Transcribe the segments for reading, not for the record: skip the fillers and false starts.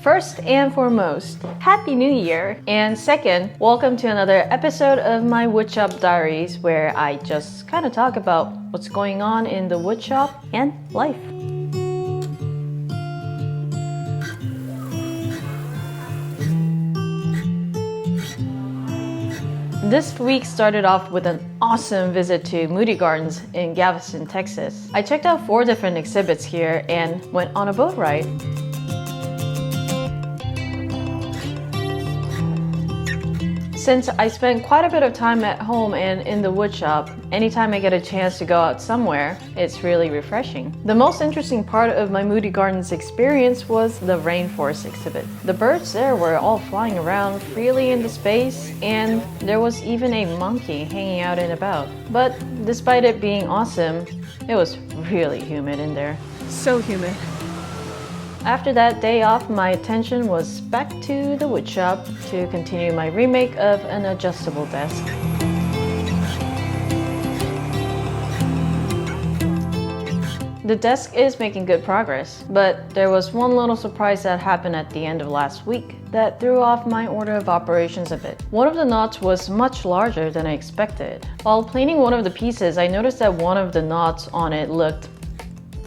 First and foremost, Happy New Year! And second, welcome to another episode of my Woodshop Diaries, where I just kind of talk about what's going on in the woodshop and life. This week started off with an awesome visit to Moody Gardens in Galveston, Texas. I checked out 4 different exhibits here and went on a boat ride. Since I spend quite a bit of time at home and in the woodshop, anytime I get a chance to go out somewhere, it's really refreshing. The most interesting part of my Moody Gardens experience was the rainforest exhibit. The birds there were all flying around freely in the space, and there was even a monkey hanging out and about. But despite it being awesome, it was really humid in there. So humid. After that day off, my attention was back to the woodshop to continue my remake of an adjustable desk. The desk is making good progress, but there was one little surprise that happened at the end of last week that threw off my order of operations a bit. One of the knots was much larger than I expected. While planing one of the pieces, I noticed that one of the knots on it looked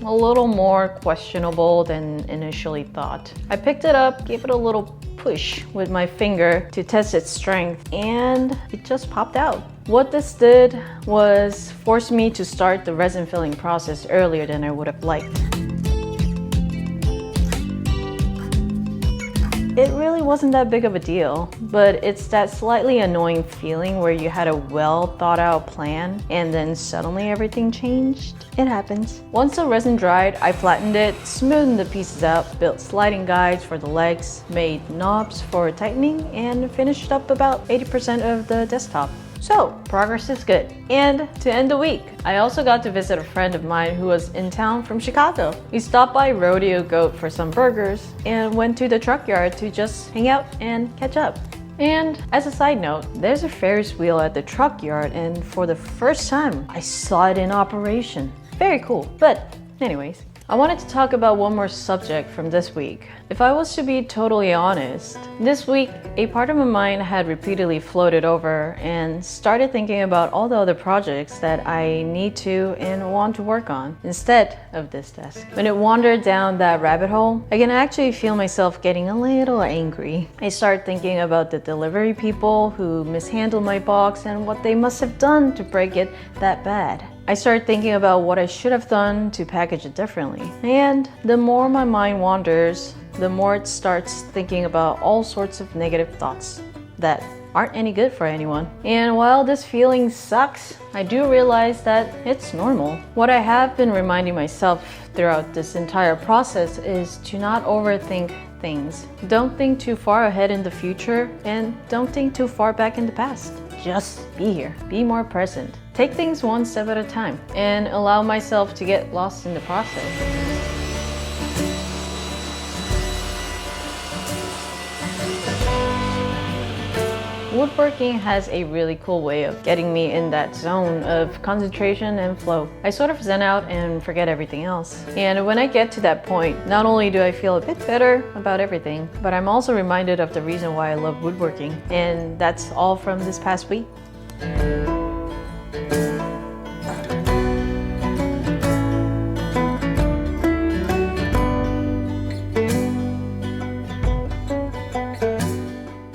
a little more questionable than initially thought. I picked it up, gave it a little push with my finger to test its strength, and it just popped out. What this did was force me to start the resin filling process earlier than I would have liked. It really wasn't that big of a deal, but it's that slightly annoying feeling where you had a well thought out plan and then suddenly everything changed. It happens. Once the resin dried, I flattened it, smoothed the pieces out, built sliding guides for the legs, made knobs for tightening, and finished up about 80% of the desktop. So, progress is good. And to end the week, I also got to visit a friend of mine who was in town from Chicago. We stopped by Rodeo Goat for some burgers and went to the truck yard to just hang out and catch up. And as a side note, there's a Ferris wheel at the truck yard, and for the first time, I saw it in operation. Very cool. But anyways, I wanted to talk about one more subject from this week. If I was to be totally honest, this week a part of my mind had repeatedly floated over and started thinking about all the other projects that I need to and want to work on instead of this desk. When it wandered down that rabbit hole, I can actually feel myself getting a little angry. I started thinking about the delivery people who mishandled my box and what they must have done to break it that bad. I started thinking about what I should have done to package it differently. And the more my mind wanders, the more it starts thinking about all sorts of negative thoughts that aren't any good for anyone. And while this feeling sucks, I do realize that it's normal. What I have been reminding myself throughout this entire process is to not overthink things. Don't think too far ahead in the future, and don't think too far back in the past. Just be here. Be more present. Take things one step at a time and allow myself to get lost in the process. Woodworking has a really cool way of getting me in that zone of concentration and flow. I sort of zen out and forget everything else. And when I get to that point, not only do I feel a bit better about everything, but I'm also reminded of the reason why I love woodworking. And that's all from this past week.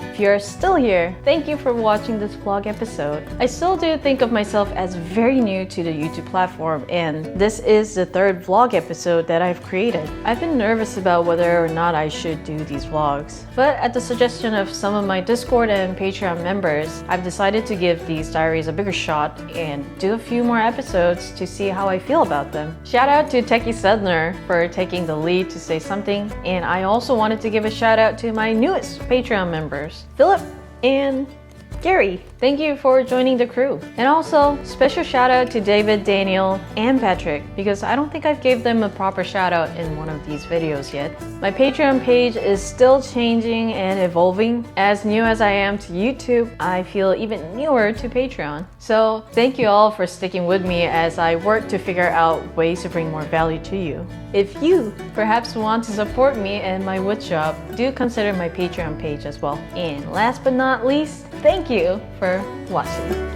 If you're still here, thank you for watching this vlog episode. I still do think of myself as very new to the YouTube platform, and this is the 3rd vlog episode that I've created. I've been nervous about whether or not I should do these vlogs, but at the suggestion of some of my Discord and Patreon members, I've decided to give these diaries a bigger shot and do a few more episodes to see how I feel about them. Shout out to Techie Sedner for taking the lead to say something, and I also wanted to give a shout out to my newest Patreon members, Philip and Gary. Thank you for joining the crew. And also, special shout out to David, Daniel, and Patrick, because I don't think I've gave them a proper shout out in one of these videos yet. My Patreon page is still changing and evolving. As new as I am to YouTube, I feel even newer to Patreon. So thank you all for sticking with me as I work to figure out ways to bring more value to you. If you perhaps want to support me and my woodshop, do consider my Patreon page as well. And last but not least, thank you for watching.